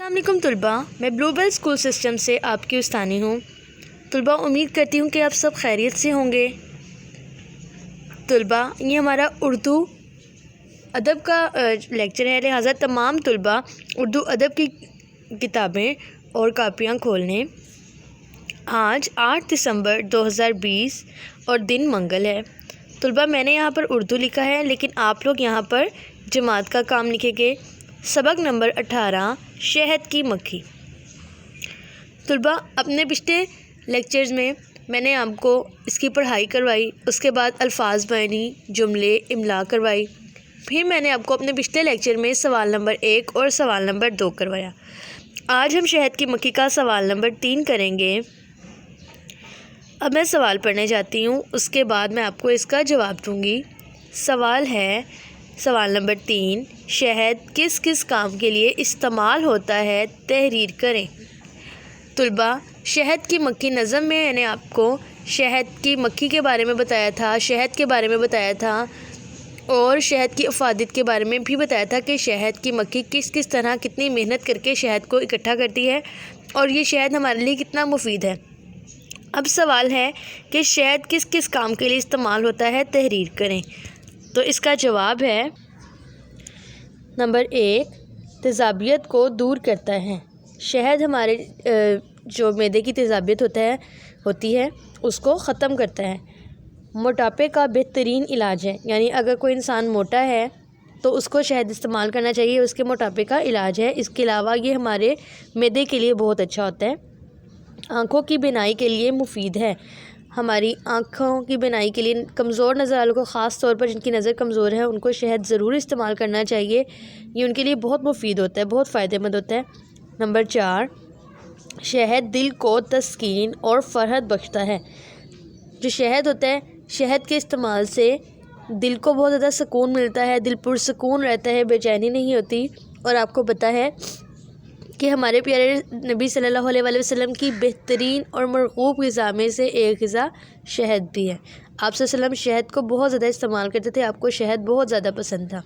السلام علیکم طلباء، میں بلو بیل اسکول سسٹم سے آپ کی استانی ہوں۔ طلباء، امید کرتی ہوں کہ آپ سب خیریت سے ہوں گے۔ طلباء، یہ ہمارا اردو ادب کا لیکچر ہے، لہٰذا تمام طلباء اردو ادب کی کتابیں اور کاپیاں کھول لیں۔ آج 8 دسمبر 2020 اور دن منگل ہے۔ طلباء، میں نے یہاں پر اردو لکھا ہے، لیکن آپ لوگ یہاں پر جماعت کا کام لکھیں گے۔ سبق نمبر 18، شہد کی مکھی۔ طلباء، اپنے پچھلے لیکچرز میں نے آپ کو اس کی پڑھائی کروائی، اس کے بعد الفاظ بیانی، جملے، املا کروائی۔ پھر میں نے آپ کو اپنے پچھلے لیکچر میں سوال نمبر 1 اور سوال نمبر 2 کروایا۔ آج ہم شہد کی مکھی کا سوال نمبر 3 کریں گے۔ اب میں سوال پڑھنے جاتی ہوں، اس کے بعد میں آپ کو اس کا جواب دوں گی۔ سوال ہے، سوال نمبر 3، شہد کس کس کام کے لیے استعمال ہوتا ہے؟ تحریر کریں۔ طلباء، شہد کی مکھی نظم میں نے آپ کو شہد کی مکھی کے بارے میں بتایا تھا، شہد کے بارے میں بتایا تھا، اور شہد کی افادیت کے بارے میں بھی بتایا تھا کہ شہد کی مکھی کس کس طرح کتنی محنت کر کے شہد کو اکٹھا کرتی ہے اور یہ شہد ہمارے لیے کتنا مفید ہے۔ اب سوال ہے کہ شہد کس کس کام کے لیے استعمال ہوتا ہے؟ تحریر کریں۔ تو اس کا جواب ہے نمبر 1، تیزابیت کو دور کرتا ہے۔ شہد ہمارے جو معدے کی تیزابیت ہوتی ہے اس کو ختم کرتا ہے۔ موٹاپے کا بہترین علاج ہے، یعنی اگر کوئی انسان موٹا ہے تو اس کو شہد استعمال کرنا چاہیے، اس کے موٹاپے کا علاج ہے۔ اس کے علاوہ یہ ہمارے معدے کے لیے بہت اچھا ہوتا ہے۔ آنکھوں کی بینائی کے لیے مفید ہے۔ ہماری آنکھوں کی بینائی کے لیے کمزور نظر والوں کو، خاص طور پر جن کی نظر کمزور ہے، ان کو شہد ضرور استعمال کرنا چاہیے۔ یہ ان کے لیے بہت مفید ہوتا ہے، بہت فائدہ مند ہوتا ہے۔ نمبر 4، شہد دل کو تسکین اور فرحت بخشتا ہے۔ جو شہد ہوتا ہے، شہد کے استعمال سے دل کو بہت زیادہ سکون ملتا ہے، دل پرسکون رہتا ہے، بے چینی نہیں ہوتی۔ اور آپ کو پتہ ہے کہ ہمارے پیارے نبی صلی اللہ علیہ وسلم کی بہترین اور مرغوب غذا میں سے ایک غذا شہد بھی ہے۔ آپ صلی اللہ علیہ وسلم شہد کو بہت زیادہ استعمال کرتے تھے، آپ کو شہد بہت زیادہ پسند تھا۔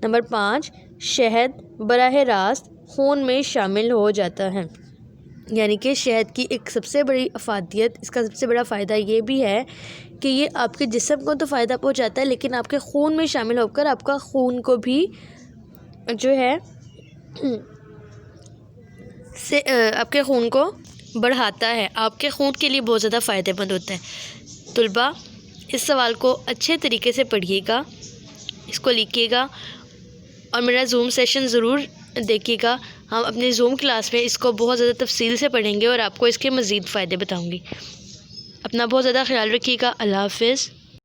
نمبر 5، شہد براہ راست خون میں شامل ہو جاتا ہے۔ یعنی کہ شہد کی ایک سب سے بڑی افادیت، اس کا سب سے بڑا فائدہ یہ بھی ہے کہ یہ آپ کے جسم کو تو فائدہ پہنچاتا ہے، لیکن آپ کے خون میں شامل ہو کر آپ کا خون کو بھی جو ہے آپ کے خون کو بڑھاتا ہے، آپ کے خون کے لیے بہت زیادہ فائدہ مند ہوتا ہے۔ طلباء، اس سوال کو اچھے طریقے سے پڑھیے گا، اس کو لکھیے گا، اور میرا زوم سیشن ضرور دیکھیے گا۔ ہم اپنے زوم کلاس میں اس کو بہت زیادہ تفصیل سے پڑھیں گے اور آپ کو اس کے مزید فائدے بتاؤں گی۔ اپنا بہت زیادہ خیال رکھیے گا۔ اللہ حافظ۔